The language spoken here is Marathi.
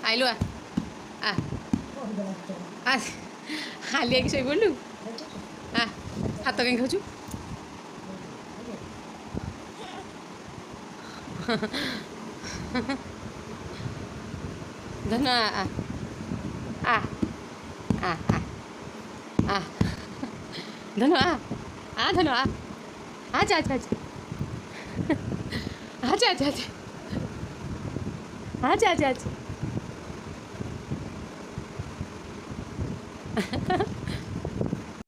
आइलो आ हालिया कि शोइपड़लु हाथ कहीं खाऊँ धनु आ आ आ आ धनु धनु आजा आजा आजा आजा आजा आजा आजा आजा